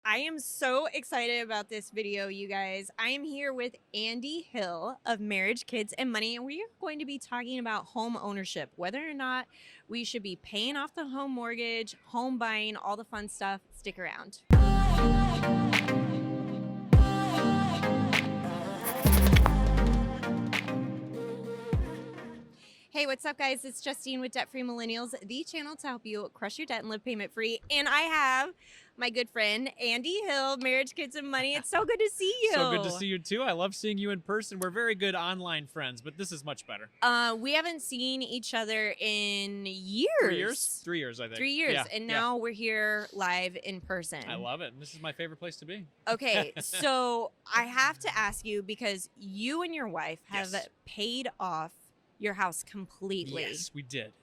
I am so excited about this video, you guys. I am here with Andy Hill of Marriage, Kids, and Money, and we are going to be talking about home ownership, whether or not we should be paying off the home mortgage, home buying, all the fun stuff. Stick around. Hey, what's up, guys? It's Justine with Debt Free Millennials, the channel to help you crush your debt and live payment free. And I have my good friend, Andy Hill, Marriage, Kids, and Money. It's so good to see you. So good to see you, too. I love seeing you in person. We're very good online friends, but this is much better. We haven't seen each other in years. 3 years? 3 years, I think. 3 years. Yeah, and now we're here live in person. I love it. This is my favorite place to be. Okay, so I have to ask you, because you and your wife have paid off your house completely. Yes, we did.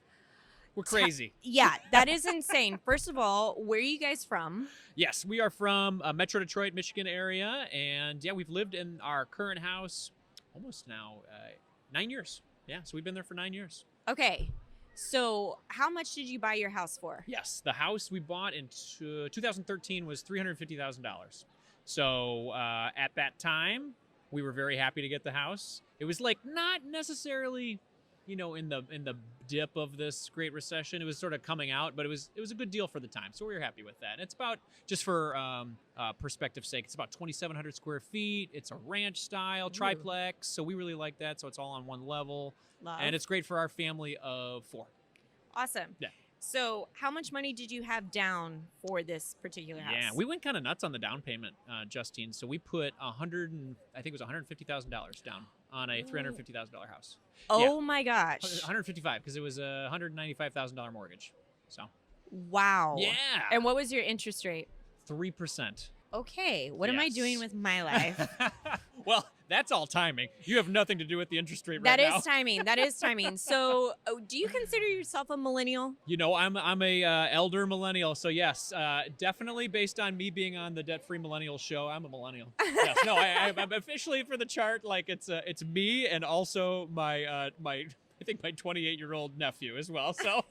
We're crazy. Yeah, that is insane. First of all, where are you guys from? Yes, we are from Metro Detroit, Michigan area. And yeah, we've lived in our current house almost now 9 years. Yeah, so we've been there for 9 years. Okay, so how much did you buy your house for? Yes, the house we bought in 2013 was $350,000. So at that time, we were very happy to get the house. It was like not necessarily, you know, in the dip of this Great Recession. It was sort of coming out, but it was a good deal for the time. So we were happy with that. And it's about, just for perspective's sake, it's about 2,700 square feet. It's a ranch style triplex. So we really like that. So it's all on one level. Love. And it's great for our family of 4. Awesome. Yeah. So how much money did you have down for this particular house? Yeah, we went kind of nuts on the down payment, Justine. So we put $150,000 down on a $350,000 house. Oh my gosh. 155, because it was a $195,000 mortgage. So. Wow. Yeah. And what was your interest rate? 3%. Okay, what am I doing with my life? Well, that's all timing. You have nothing to do with the interest rate That right now. is timing. That is timing. So, do you consider yourself a millennial? You know, I'm a elder millennial, so yes, definitely based on me being on the Debt Free Millennials show, I'm a millennial. Yes, no, I'm officially for the chart. Like it's me and also my I think my 28-year-old nephew as well. So,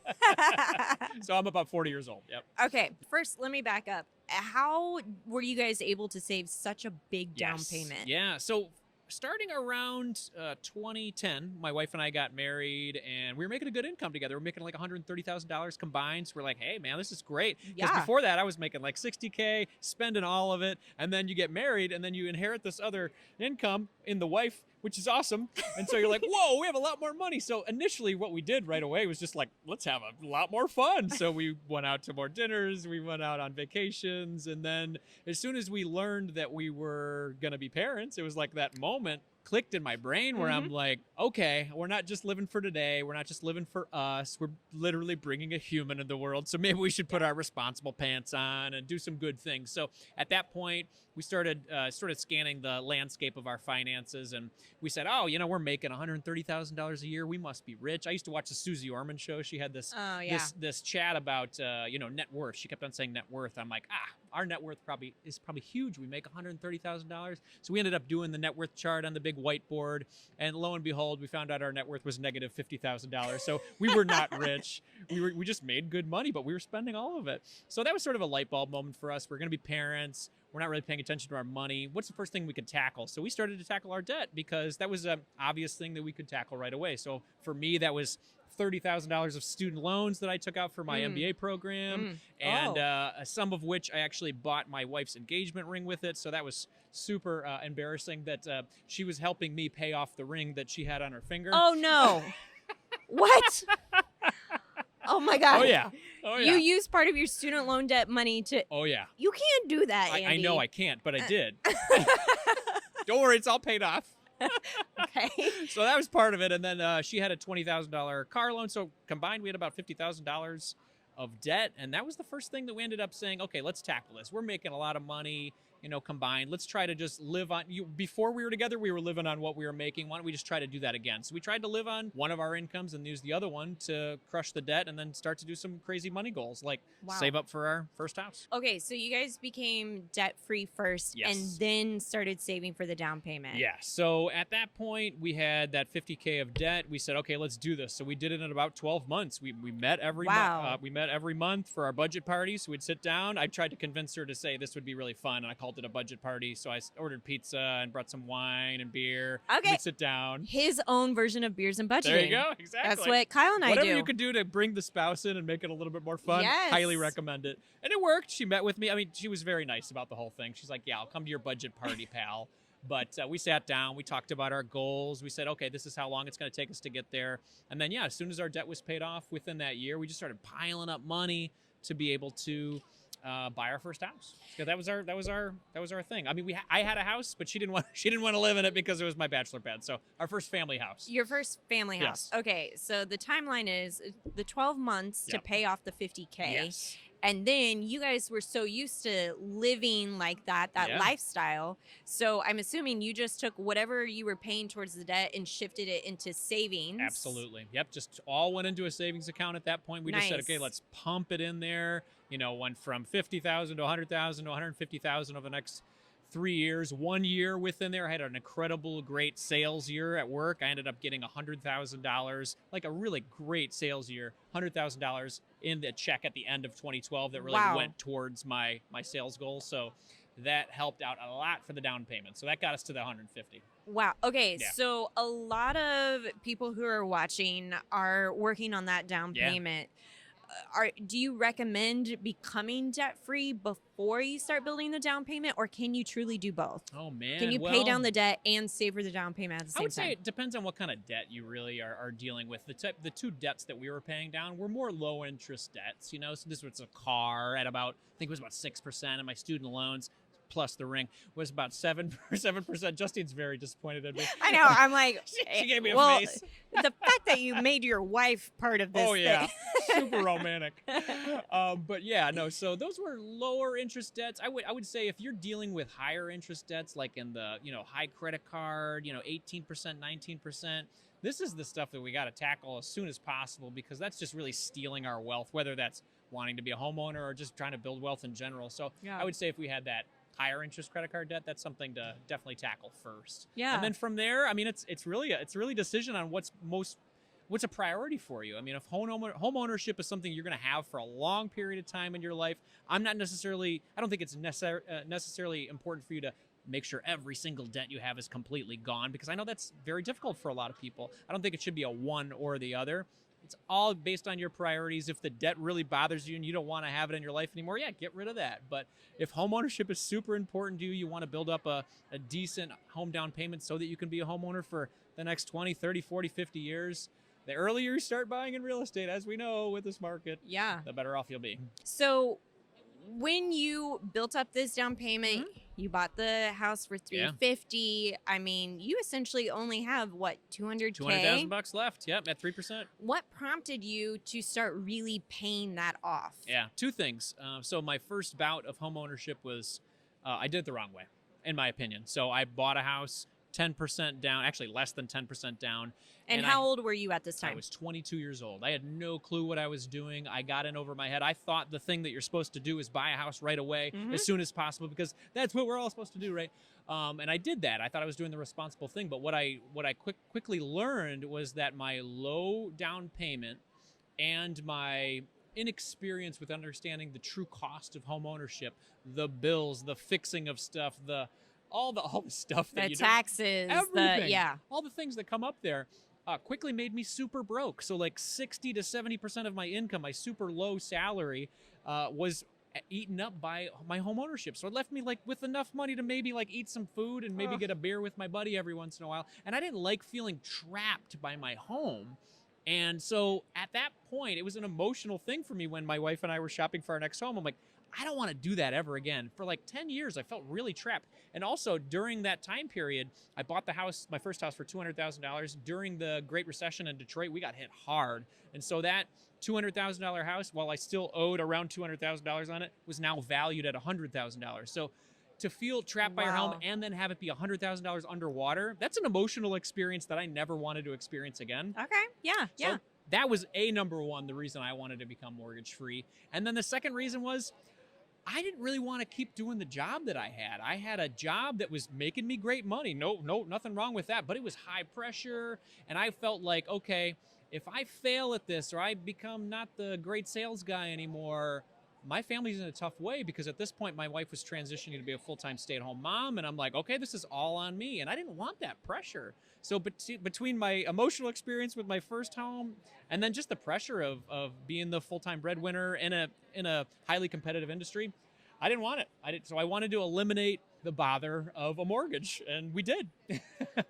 so I'm about 40 years old. Yep. Okay, first let me back up. How were you guys able to save such a big down payment? Yeah, so starting around 2010, my wife and I got married, and we were making a good income together. We're making like $130,000 combined. So we're like, hey, man, this is great. Because before that, I was making like $60K, spending all of it. And then you get married, and then you inherit this other income in the wife, which is awesome. And so you're like, whoa, we have a lot more money. So initially what we did right away was just like, let's have a lot more fun. So we went out to more dinners. We went out on vacations. And then as soon as we learned that we were going to be parents, it was like that moment clicked in my brain where I'm like, okay, we're not just living for today. We're not just living for us. We're literally bringing a human into the world. So maybe we should put our responsible pants on and do some good things. So at that point, we started scanning the landscape of our finances, and we said, oh, you know, we're making $130,000 a year. We must be rich. I used to watch the Susie Orman show. She had this this chat about net worth. She kept on saying net worth. I'm like, our net worth is probably huge. We make $130,000. So we ended up doing the net worth chart on the big whiteboard, and lo and behold, we found out our net worth was negative $50,000. So we were not rich. We just made good money, but we were spending all of it. So that was sort of a light bulb moment for us. We're going to be parents. We're not really paying attention to our money. What's the first thing we could tackle? So we started to tackle our debt, because that was an obvious thing that we could tackle right away. So for me, that was $30,000 of student loans that I took out for my MBA program, and some of which I actually bought my wife's engagement ring with it. So that was super embarrassing that she was helping me pay off the ring that she had on her finger. Oh, no. What? Oh, my God. Oh, yeah. You used part of your student loan debt money to... Oh, yeah. You can't do that, Andy. I know I can't, but I did. Don't worry, it's all paid off. Okay. So that was part of it. And then she had a $20,000 car loan. So combined, we had about $50,000 of debt. And that was the first thing that we ended up saying, okay, let's tackle this. We're making a lot of money. combined. Let's try to just live on before we were together, we were living on what we were making. Why don't we just try to do that again? So we tried to live on one of our incomes and use the other one to crush the debt and then start to do some crazy money goals, like save up for our first house. Okay, so you guys became debt-free first and then started saving for the down payment. Yeah. So at that point, we had that $50K of debt. We said, okay, let's do this. So we did it in about 12 months. We met every month for our budget party. So we'd sit down. I tried to convince her to say this would be really fun, and I called it a budget party. So I ordered pizza and brought some wine and beer. Okay. We'd sit down. His own version of beers and budgeting. There you go. Exactly. That's what Kyle and I do. Whatever you could do to bring the spouse in and make it a little bit more fun. Yes. Highly recommend it. And it worked. She met with me. I mean, she was very nice about the whole thing. She's like, yeah, I'll come to your budget party, pal. But we sat down, we talked about our goals. We said, okay, this is how long it's going to take us to get there. And then, as soon as our debt was paid off within that year, we just started piling up money to be able to buy our first house. So that was our thing. I mean, I had a house, but she didn't want to live in it because it was my bachelor pad. So our first family house. Your first family house. Yes. Okay, so the timeline is the 12 months to pay off the $50K. Yes. And then you guys were so used to living like that lifestyle. So I'm assuming you just took whatever you were paying towards the debt and shifted it into savings. Absolutely. Yep. Just all went into a savings account at that point. We just said, okay, let's pump it in there. Went from 50,000 to 100,000 to 150,000 over the next 3 years. 1 year within there, I had an incredible, great sales year at work. I ended up getting $100,000, like a really great sales year, $100,000 in the check at the end of 2012 that really went towards my sales goal. So that helped out a lot for the down payment. So that got us to the 150. Wow. Okay. Yeah. So a lot of people who are watching are working on that down payment. Do you recommend becoming debt-free before you start building the down payment, or can you truly do both? Oh, man. Can you pay down the debt and save for the down payment at the same time? I would say it depends on what kind of debt you really are dealing with. The two debts that we were paying down were more low-interest debts, So this was a car at about, I think it was about 6%, and my student loans plus the ring was about 7%. Justine's very disappointed in me. I know. I'm like, she gave me a face. The fact that you made your wife part of this thing. Super romantic. So those were lower interest debts. I would say if you're dealing with higher interest debts, like in the, high credit card, 18%, 19%, this is the stuff that we got to tackle as soon as possible, because that's just really stealing our wealth, whether that's wanting to be a homeowner or just trying to build wealth in general. So I would say if we had that higher interest credit card debt, that's something to definitely tackle first. Yeah. And then from there, I mean, it's really a decision on what's a priority for you. I mean, if home ownership is something you're going to have for a long period of time in your life, I don't think it's necessarily important for you to make sure every single debt you have is completely gone, because I know that's very difficult for a lot of people. I don't think it should be a one or the other. It's all based on your priorities. If the debt really bothers you and you don't want to have it in your life anymore, get rid of that. But if home ownership is super important to you, you want to build up a decent home down payment so that you can be a homeowner for the next 20, 30, 40, 50 years, the earlier you start buying in real estate, as we know with this market, the better off you'll be. So when you built up this down payment, you bought the house for $350. I mean, you essentially only have what, $200K? $200,000 left. Yep, at 3%. What prompted you to start really paying that off? Yeah, two things. So my first bout of home ownership was I did it the wrong way, in my opinion. So I bought a house 10% down, actually less than 10% down. And how old were you at this time? I was 22 years old. I had no clue what I was doing. I got in over my head. I thought the thing that you're supposed to do is buy a house right away, as soon as possible, because that's what we're all supposed to do, right? And I did that. I thought I was doing the responsible thing. But what I quickly learned was that my low down payment and my inexperience with understanding the true cost of home ownership, the bills, the fixing of stuff, all the stuff that the taxes, everything, all the things that come up there, quickly made me super broke. So like 60 to 70% of my income, my super low salary, was eaten up by my home ownership. So it left me like with enough money to maybe like eat some food and maybe get a beer with my buddy every once in a while. And I didn't like feeling trapped by my home. And so at that point, it was an emotional thing for me when my wife and I were shopping for our next home. I'm like, I don't want to do that ever again. For like 10 years, I felt really trapped. And also during that time period, I bought my first house for $200,000. During the Great Recession in Detroit, we got hit hard. And so that $200,000 house, while I still owed around $200,000 on it, was now valued at $100,000. So to feel trapped by your home and then have it be $100,000 underwater, that's an emotional experience that I never wanted to experience again. Okay. Yeah. So that was number one, the reason I wanted to become mortgage free. And then the second reason was I didn't really want to keep doing the job that I had. I had a job that was making me great money. No, nothing wrong with that, but it was high pressure. And I felt like, okay, if I fail at this or I become not the great sales guy anymore, my family's in a tough way, because at this point my wife was transitioning to be a full-time stay-at-home mom, and I'm like, okay, this is all on me, and I didn't want that pressure. So between my emotional experience with my first home and then just the pressure of being the full-time breadwinner in a highly competitive industry, I didn't want it. So I wanted to eliminate the bother of a mortgage, and we did.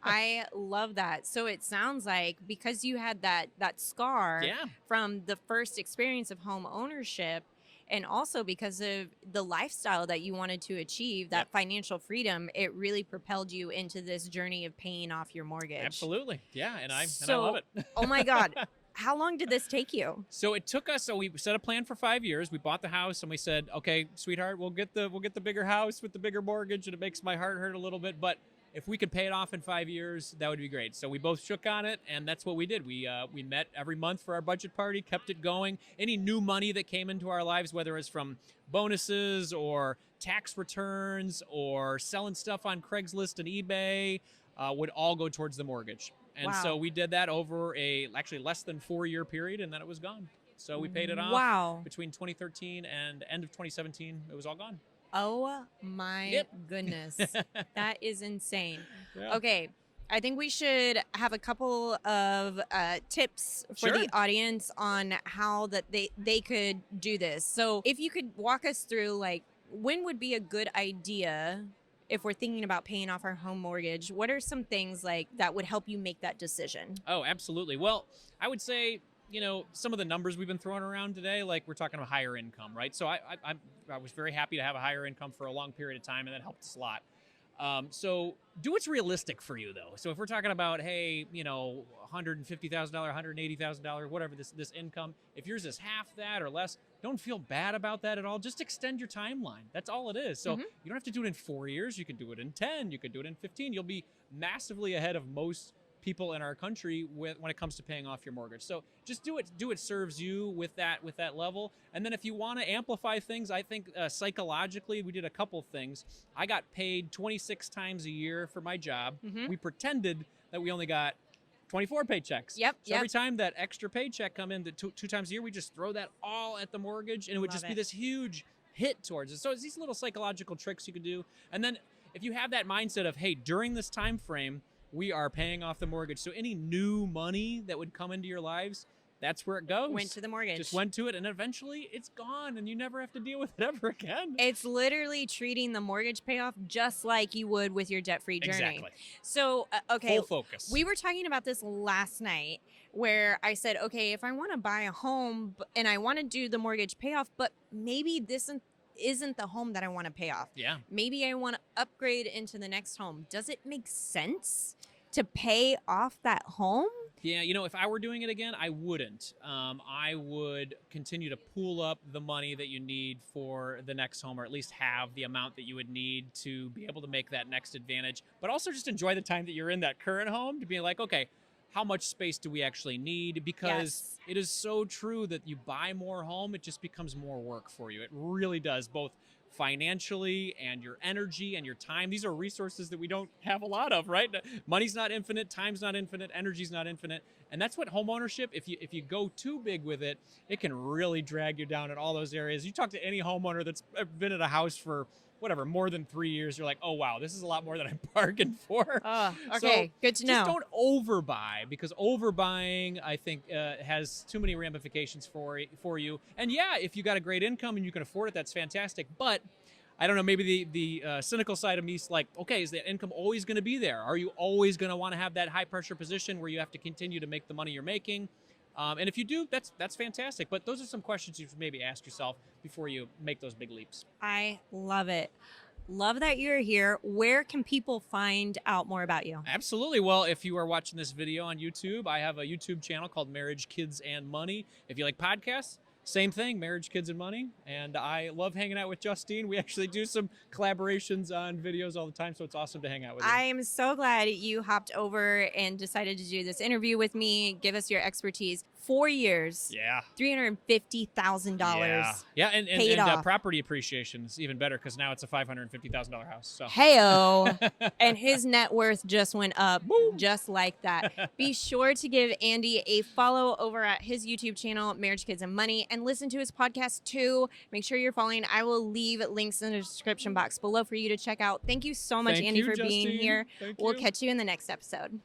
I love that. So it sounds like because you had that scar from the first experience of home ownership, and also because of the lifestyle that you wanted to achieve, that financial freedom, it really propelled you into this journey of paying off your mortgage. Absolutely. Yeah. And I love it. Oh my God. How long did this take you? So it took us, so we set a plan for 5 years. We bought the house and we said, okay, sweetheart, we'll get the bigger house with the bigger mortgage, and it makes my heart hurt a little bit, but if we could pay it off in 5 years, that would be great. So we both shook on it, and that's what we did. We met every month for our budget party, kept it going. Any new money that came into our lives, whether it's from bonuses or tax returns or selling stuff on Craigslist and eBay, would all go towards the mortgage. And so we did that over actually less than 4-year period, and then it was gone. So we paid it off between 2013 and end of 2017. It was all gone. Oh my goodness. That is insane. Yeah. Okay. I think we should have a couple of tips for the audience on how that they could do this. So if you could walk us through, like, when would be a good idea if we're thinking about paying off our home mortgage? What are some things like that would help you make that decision? Oh, absolutely. Well, I would say, some of the numbers we've been throwing around today, like we're talking about higher income, right? So I was very happy to have a higher income for a long period of time, and that helped us a lot. So do what's realistic for you, though. So if we're talking about, hey, $150,000, $180,000, whatever this income, if yours is half that or less, don't feel bad about that at all. Just extend your timeline. That's all it is. So you don't have to do it in 4 years. You can do it in 10. You could do it in 15. You'll be massively ahead of most people in our country when it comes to paying off your mortgage. So just do it serves you with that level. And then if you want to amplify things, I think psychologically we did a couple things. I got paid 26 times a year for my job. We pretended that we only got 24 paychecks. So every time that extra paycheck come in, two times a year, we just throw that all at the mortgage, and it would be this huge hit towards it. So it's these little psychological tricks you could do. And then if you have that mindset of, hey, during this time frame, we are paying off the mortgage. So any new money that would come into your lives, that's where it goes. Went to the mortgage. Just went to it, and eventually it's gone, and you never have to deal with it ever again. It's literally treating the mortgage payoff just like you would with your debt-free journey. Exactly. So, okay. Full focus. We were talking about this last night, where I said, okay, if I want to buy a home and I want to do the mortgage payoff, but maybe this isn't the home that I want to pay off. Yeah. Maybe I want to upgrade into the next home. Does it make sense to pay off that home? Yeah, if I were doing it again, I wouldn't. I would continue to pool up the money that you need for the next home, or at least have the amount that you would need to be able to make that next advantage. But also just enjoy the time that you're in that current home, to be like, okay, how much space do we actually need? Because it is so true that you buy more home, it just becomes more work for you. It really does, both financially and your energy and your time. These are resources that we don't have a lot of, right? Money's not infinite, time's not infinite, energy's not infinite. And that's what home ownership, if you go too big with it, it can really drag you down in all those areas. You talk to any homeowner that's been at a house for more than 3 years, you're like, oh wow, this is a lot more than I bargained for. Okay, so good to know. Just don't overbuy, because overbuying, I think, has too many ramifications for you. And yeah, if you got a great income and you can afford it, that's fantastic. But I don't know, maybe the cynical side of me is like, okay, is that income always going to be there? Are you always going to want to have that high pressure position where you have to continue to make the money you're making? And if you do, that's fantastic. But those are some questions you should maybe ask yourself before you make those big leaps. I love it. Love that you're here. Where can people find out more about you? Absolutely. Well, if you are watching this video on YouTube, I have a YouTube channel called Marriage, Kids, and Money. If you like podcasts, same thing, Marriage, Kids, and Money. And I love hanging out with Justine. We actually do some collaborations on videos all the time, so it's awesome to hang out with you. I am so glad you hopped over and decided to do this interview with me, give us your expertise. 4 years. Yeah. $350,000. Yeah, and paid off. property appreciation is even better because now it's a $550,000 house. So. Heyo. And his net worth just went up just like that. Be sure to give Andy a follow over at his YouTube channel, Marriage, Kids, and Money, and listen to his podcast too. Make sure you're following. I will leave links in the description box below for you to check out. Thank you so much, Andy, for being here. We'll catch you in the next episode.